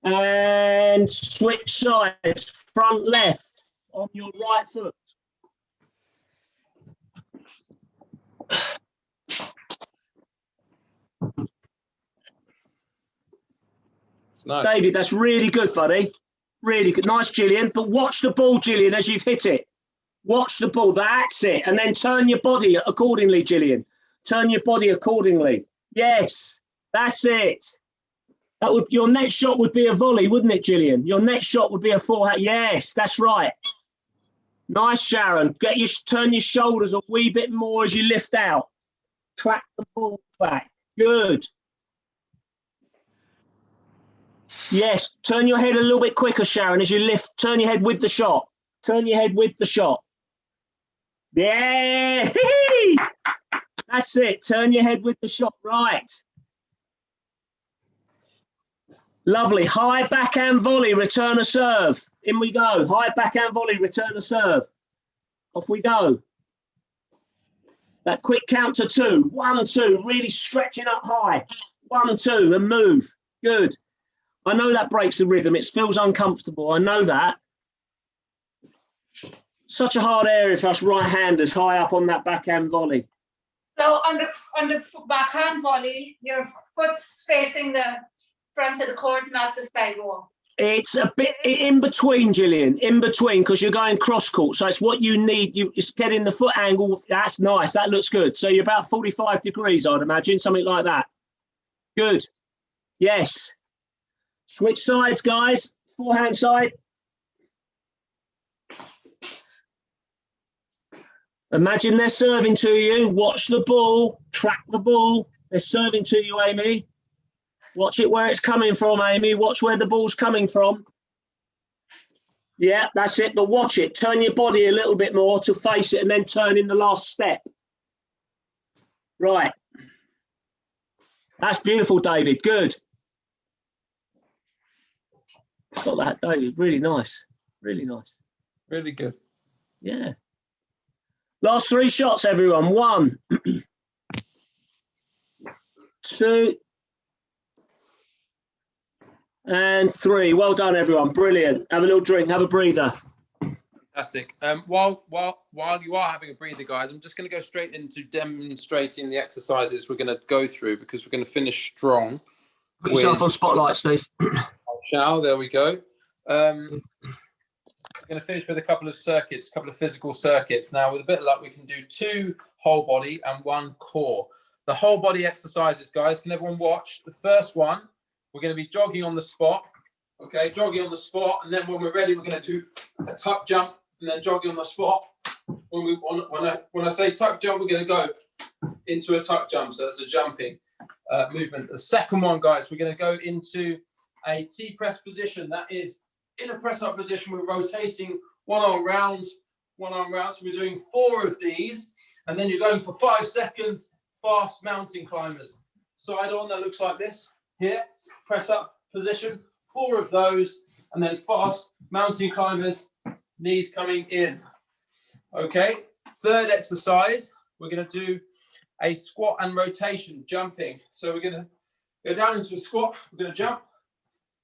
And switch sides. Front left on your right foot. It's nice. David, that's really good, buddy. Really good. Nice, Gillian. But watch the ball, Gillian, as you've hit it. Watch the ball. That's it. And then turn your body accordingly, Gillian. Turn your body accordingly. Yes, that's it. Your next shot would be a volley, wouldn't it, Gillian? Your next shot would be a forehand. Yes, that's right. Nice, Sharon. Turn your shoulders a wee bit more as you lift out. Track the ball back. Good. Yes, turn your head a little bit quicker, Sharon, as you lift. Turn your head with the shot. Turn your head with the shot. Yeah. That's it. Turn your head with the shot. Right. Lovely. High backhand volley, return a serve. In we go. High backhand volley, return a serve. Off we go. That quick count to 2. 1, 2. Really stretching up high. 1, 2 and move. Good. I know that breaks the rhythm. It feels uncomfortable. I know that. Such a hard area for us right-handers high up on that backhand volley. So on the backhand volley, your foot's facing the front of the court, not the side wall. It's a bit in between, Gillian, in between, because you're going cross court. So it's what you need. It's getting the foot angle. That's nice. That looks good. So you're about 45 degrees, I'd imagine, something like that. Good. Yes. Switch sides, guys. Forehand side. Imagine they're serving to you. Watch the ball. Track the ball. They're serving to you, Amy. Watch it where it's coming from, Amy. Watch where the ball's coming from. Yeah, that's it. But watch it. Turn your body a little bit more to face it and then turn in the last step. Right. That's beautiful, David. Good. Got that, David. Really nice. Really nice. Really good. Yeah. Last 3 shots, everyone. 1, 2, and 3. Well done, everyone. Brilliant. Have a little drink. Have a breather. Fantastic. While you are having a breather, guys, I'm just going to go straight into demonstrating the exercises we're going to go through because we're going to finish strong. Put yourself on spotlight, Steve. Shall, there we go. We're going to finish with a couple of circuits, a couple of physical circuits. Now, with a bit of luck, we can do 2 whole body and 1 core. The whole body exercises, guys, can everyone watch? The first one, we're going to be jogging on the spot. Okay, jogging on the spot. And then when we're ready, we're going to do a tuck jump and then jogging on the spot. When I say tuck jump, we're going to go into a tuck jump. So that's a jumping movement. The second one, guys, we're going to go into a T-press position. That is in a press-up position. We're rotating one arm round. So we're doing 4 of these. And then you're going for 5 seconds, fast mountain climbers. Side on, that looks like this. Here, press-up position. 4 of those. And then fast mountain climbers, knees coming in. Okay, third exercise, we're going to do a squat and rotation, jumping. So we're going to go down into a squat. We're going to jump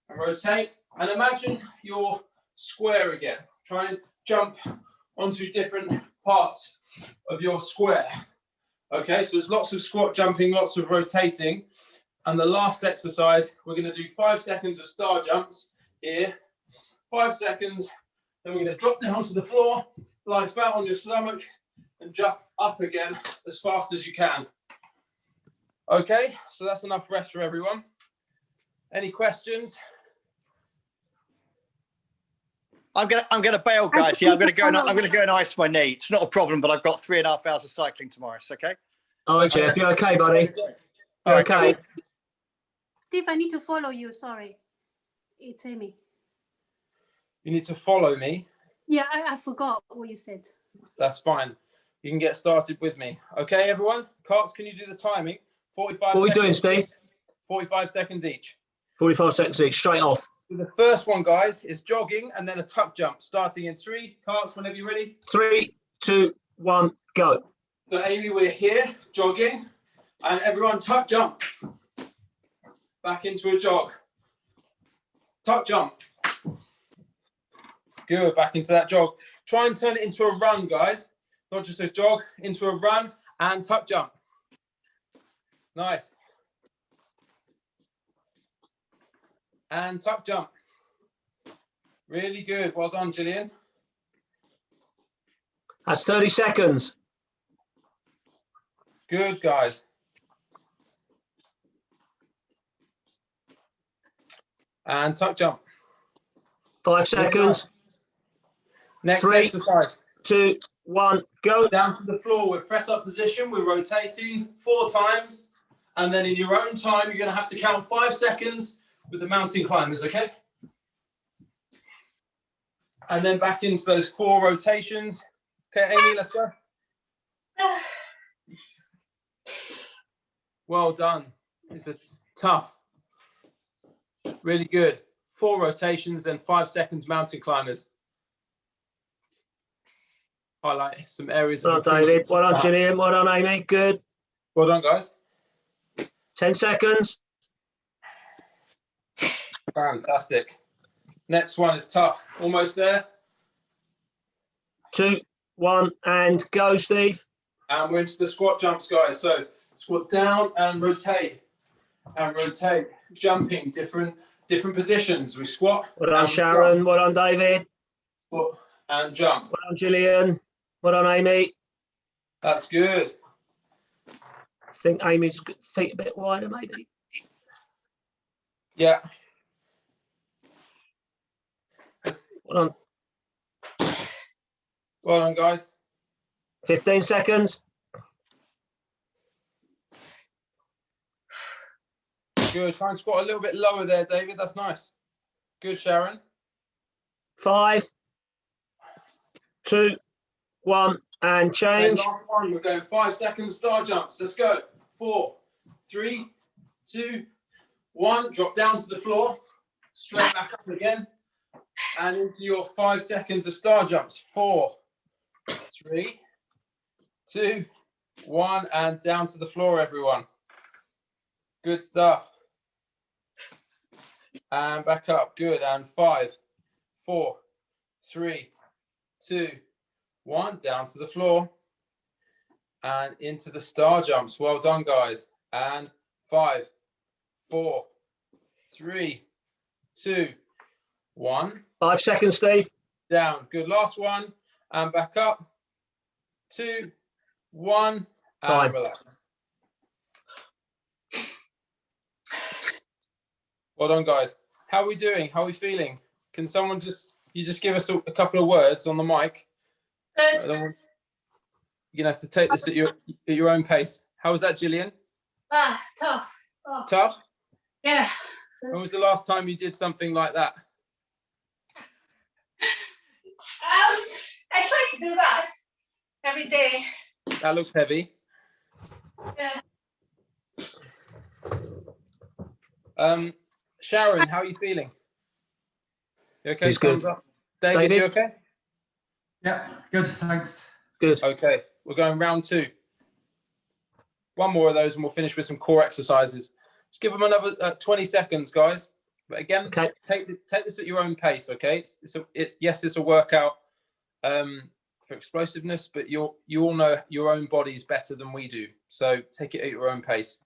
and rotate. And imagine you're square again. Try and jump onto different parts of your square. Okay, so there's lots of squat jumping, lots of rotating. And the last exercise, we're going to do 5 seconds of star jumps here. 5 seconds. Then we're going to drop down to the floor, lie flat on your stomach, and jump up again as fast as you can. Okay, so that's enough rest for everyone. Any questions? I'm gonna bail, guys. Yeah, I'm gonna go and ice my knee. It's not a problem, but I've got 3.5 hours of cycling tomorrow. It's okay. All right, Jeff. You okay, buddy? All right, Okay. Steve, I need to follow you. Sorry. It's Amy. You need to follow me. Yeah, I forgot what you said. That's fine. You can get started with me. Okay, everyone? Carts, can you do the timing? 45 What are we seconds. doing, Steve? 45 seconds each. 45 seconds each, straight off. So the first one, guys, is jogging and then a tuck jump, starting in 3. Carts, whenever you're ready. 3, 2, 1, go. So, Amy, we're here, jogging, and everyone tuck jump. Back into a jog. Tuck jump. Good, back into that jog. Try and turn it into a run, guys. Not just a jog, into a run and tuck jump. Nice. And tuck jump. Really good. Well done, Gillian. That's 30 seconds. Good, guys. And tuck jump. 5 seconds. Next 3, exercise. 2, 1, go. Down to the floor. We're press up position. We're rotating 4 times. And then in your own time, you're going to have to count 5 seconds with the mountain climbers, okay? And then back into those 4 rotations. Okay, Amy, let's go. Well done. It's a tough. Really good. 4 rotations, then 5 seconds mountain climbers. Highlight some areas. Well done, David. Well done, Gillian. Well done, Amy. Good. Well done, guys. 10 seconds. Fantastic. Next one is tough. Almost there. 2, 1, and go, Steve. And we're into the squat jumps, guys. So squat down and rotate. And rotate. Jumping, different positions. We squat. Well done, Sharon. Jump. Well done, David. Squat and jump. Well done, Gillian. Well done, Amy. That's good. I think Amy's feet a bit wider, maybe. Yeah. Well done. Well done, guys. 15 seconds. Good. Try and squat a little bit lower there, David. That's nice. Good, Sharon. 5, 2, 1, and change. Okay, last one. We're going 5 seconds star jumps. Let's go. 4, 3, 2, 1. Drop down to the floor. Straight back up again. And into your 5 seconds of star jumps. 4, 3, 2, 1. And down to the floor, everyone. Good stuff. And back up. Good. And 5, 4, 3, 2, 1. Down to the floor. And into the star jumps. Well done, guys. And 5, 4, 3, 2, 1. 5 seconds, Steve. Down. Good. Last one. And back up. 2, 1. Time. And relax. Well done, guys. How are we doing? How are we feeling? Can someone just give us a couple of words on the mic? You're going to have to take this at your own pace. How was that, Gillian? Tough. Oh. Tough? Yeah. When was the last time you did something like that? I try to do that every day. That looks heavy. Yeah. Sharon, how are you feeling? You okay? He's good. David, you okay? Yeah, good. Thanks. Good. Okay, we're going round 2. One more of those and we'll finish with some core exercises. Let's give them another 20 seconds, guys. But again, Okay. take this at your own pace, okay? It's a workout for explosiveness, but you all know your own bodies better than we do. So take it at your own pace.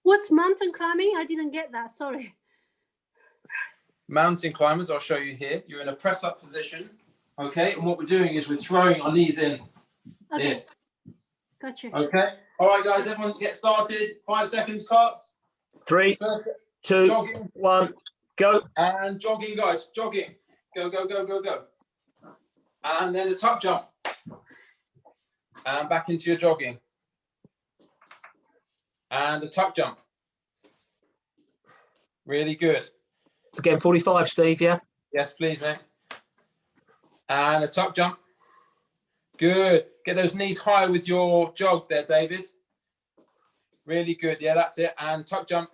What's mountain climbing? I didn't get that. Sorry. Mountain climbers, I'll show you here. You're in a press up position. Okay. And what we're doing is we're throwing our knees in. Okay. Here. Gotcha. Okay. All right, guys, everyone get started. 5 seconds, carts. 3, Perfect. 2, Jogging. 1, go. And jogging, guys. Jogging. Go, go, go, go, go. And then a tuck jump. And back into your jogging. And a tuck jump. Really good. Again, 45, Steve, yeah? Yes, please, mate. And a tuck jump. Good. Get those knees high with your jog there, David. Really good. Yeah, that's it. And tuck jump.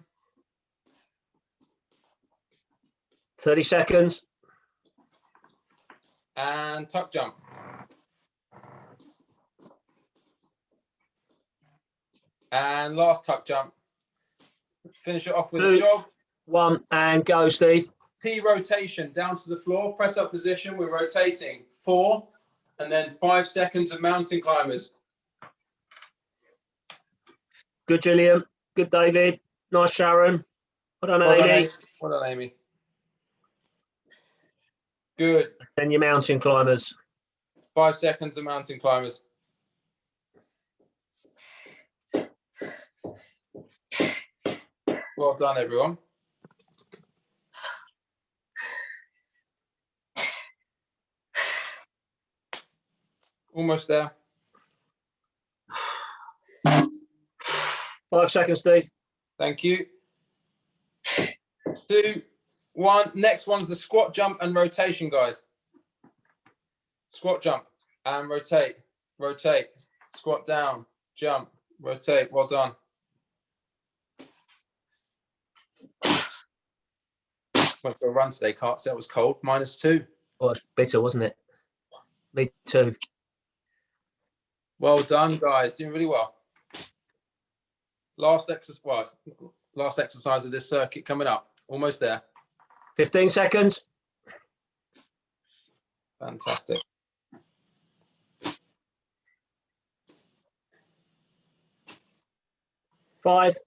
30 seconds. And tuck jump. And last tuck jump. Finish it off with a 2, jog. 1, and go, Steve. T rotation down to the floor. Press up position. We're rotating. 4. And then 5 seconds of mountain climbers. Good, Gillian. Good, David. Nice, Sharon. Well done, Amy. Well done, Amy. Good. Then your mountain climbers. 5 seconds of mountain climbers. Well done, everyone. Almost there. 5 seconds, Steve. Thank you. 2, 1. Next one's the squat, jump, and rotation, guys. Squat, jump, and rotate. Rotate. Squat down, jump, rotate. Well done. Went for a run today, Carts. That was cold. -2. Oh, it's bitter, wasn't it? Me too. Well done, guys. Doing really well. Last exercise of this circuit coming up. Almost there. 15 seconds. Fantastic. Five,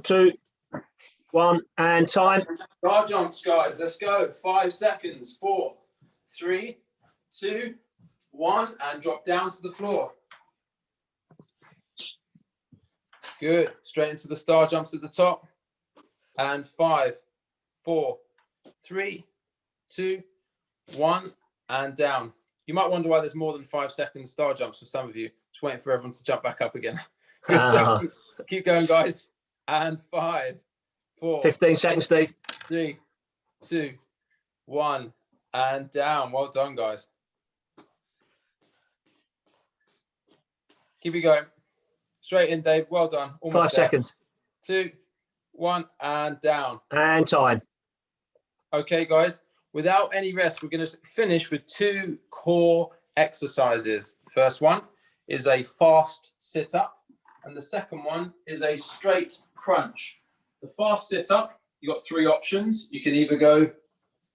2, 1, and time. Star jumps, guys. Let's go. 5 seconds. 4, 3, 2, 1, and drop down to the floor. Good. Straight into the star jumps at the top. And 5, 4, 3, 2, 1, and down. You might wonder why there's more than 5 second star jumps for some of you. Just waiting for everyone to jump back up again. So keep going, guys. And 5, 4, 15 seconds, Steve. 3, 2, 1, and down. Well done, guys. Keep it going. Straight in, Dave. Well done. Almost 5 there. seconds. 2, 1, and down. And time. Okay, guys. Without any rest, we're going to finish with 2 core exercises. First one is a fast sit-up, and the second one is a straight crunch. The fast sit-up, you've got 3 options. You can either go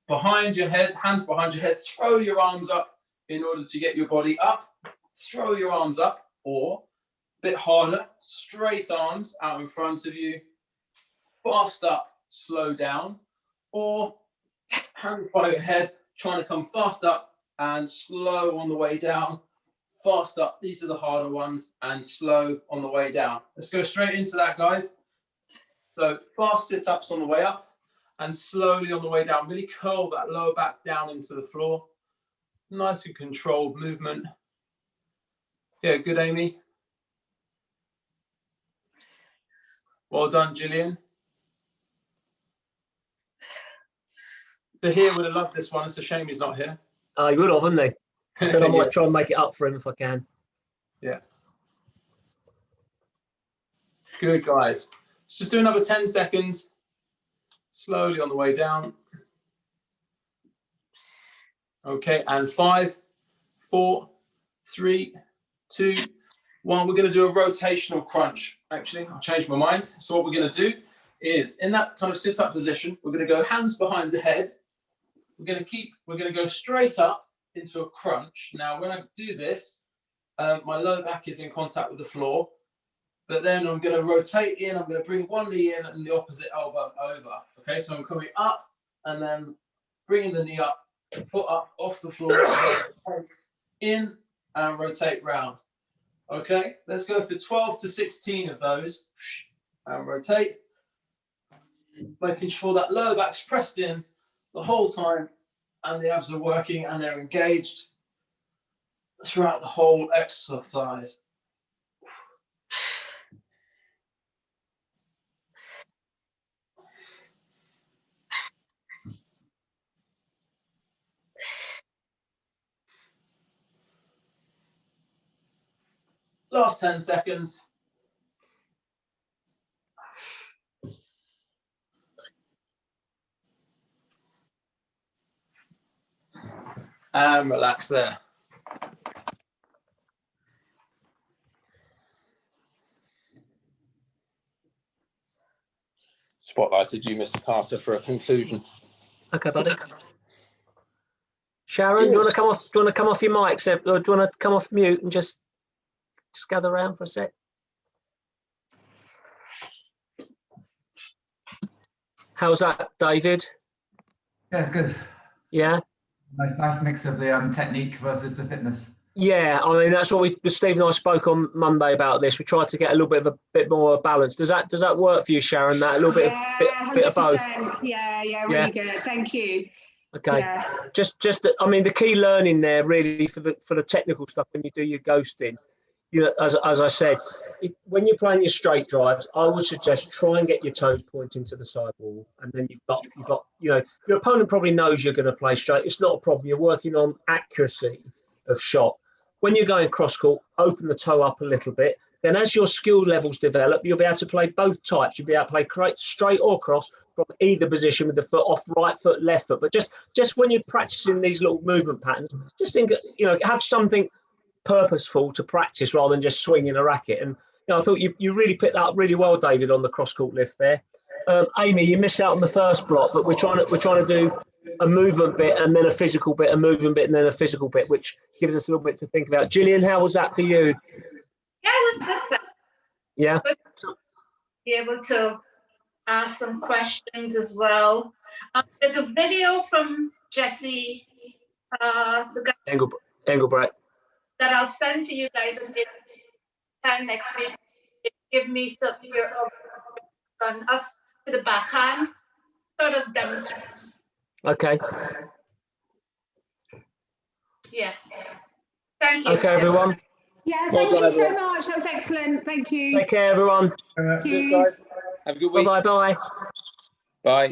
behind your head, hands behind your head, throw your arms up in order to get your body up, throw your arms up, or a bit harder, straight arms out in front of you, fast up, slow down, or hands by your head, trying to come fast up and slow on the way down, fast up. These are the harder ones, and slow on the way down. Let's go straight into that, guys. So fast sit-ups on the way up and slowly on the way down. Really curl that lower back down into the floor. Nice and controlled movement. Yeah, good, Amy. Well done, Gillian. Tahir would have loved this one. It's a shame he's not here. Oh, he would have, wouldn't he? Said I might Yeah. try and make it up for him if I can. Yeah. Good, guys. Let's just do another 10 seconds. Slowly on the way down. Okay, and 5, 4, 3, 2, 1. We're going to do a rotational crunch. Actually, I'll change my mind. So what we're going to do is, in that kind of sit-up position, we're going to go hands behind the head. We're going to go straight up into a crunch. Now, when I do this, my lower back is in contact with the floor. but then I'm going to rotate in. I'm going to bring one knee in and the opposite elbow over. Okay, so I'm coming up and then bringing the knee up, foot up off the floor, in and rotate round. Okay, let's go for 12 to 16 of those and rotate, making sure that lower back's pressed in the whole time and the abs are working and they're engaged throughout the whole exercise. Last 10 seconds. And relax there. Spotlighted you, Mr. Carter, for a conclusion. Okay, buddy. Sharon, do you want to come off? Do you want to come off your mic, Seb, or do you want to come off mute and just gather around for a sec? How's that, David? Yeah, it's good. Yeah. Nice mix of the technique versus the fitness. Yeah, I mean that's what Steve and I spoke on Monday about this. We tried to get a little bit more balance. Does that work for you, Sharon? That a little bit, bit of both. Yeah, really good. Thank you. Okay. Yeah. Just I mean the key learning there really for the technical stuff when you do your ghosting. You know, as I said, when you're playing your straight drives, I would suggest try and get your toes pointing to the sidewall, and then you've got you know your opponent probably knows you're going to play straight. It's not a problem. You're working on accuracy of shot. When you're going cross court, open the toe up a little bit. Then as your skill levels develop, you'll be able to play both types. You'll be able to play straight or cross from either position with the foot off, right foot, left foot. But just when you're practicing these little movement patterns, just think, you know, have something purposeful to practice rather than just swinging a racket. And you know, I thought you really picked that up really well, David, on the cross court lift there. Amy, you missed out on the first block, but we're trying to do a movement bit and then a physical bit, a movement bit and then a physical bit, which gives us a little bit to think about. Gillian, how was that for you? Yeah, it was good. Yeah. Good to be able to ask some questions as well. There's a video from Jesse, the guy Engelbrecht. that I'll send to you guys in time next week. Give me some here on us to the backhand, sort of demonstrate. Okay. Yeah. Thank you. Okay, everyone. Yeah, Well thank done, you so everyone. much. That was excellent. Thank you. Take care, everyone. Thank Cheers, you. guys. Have a good week. Bye. Bye.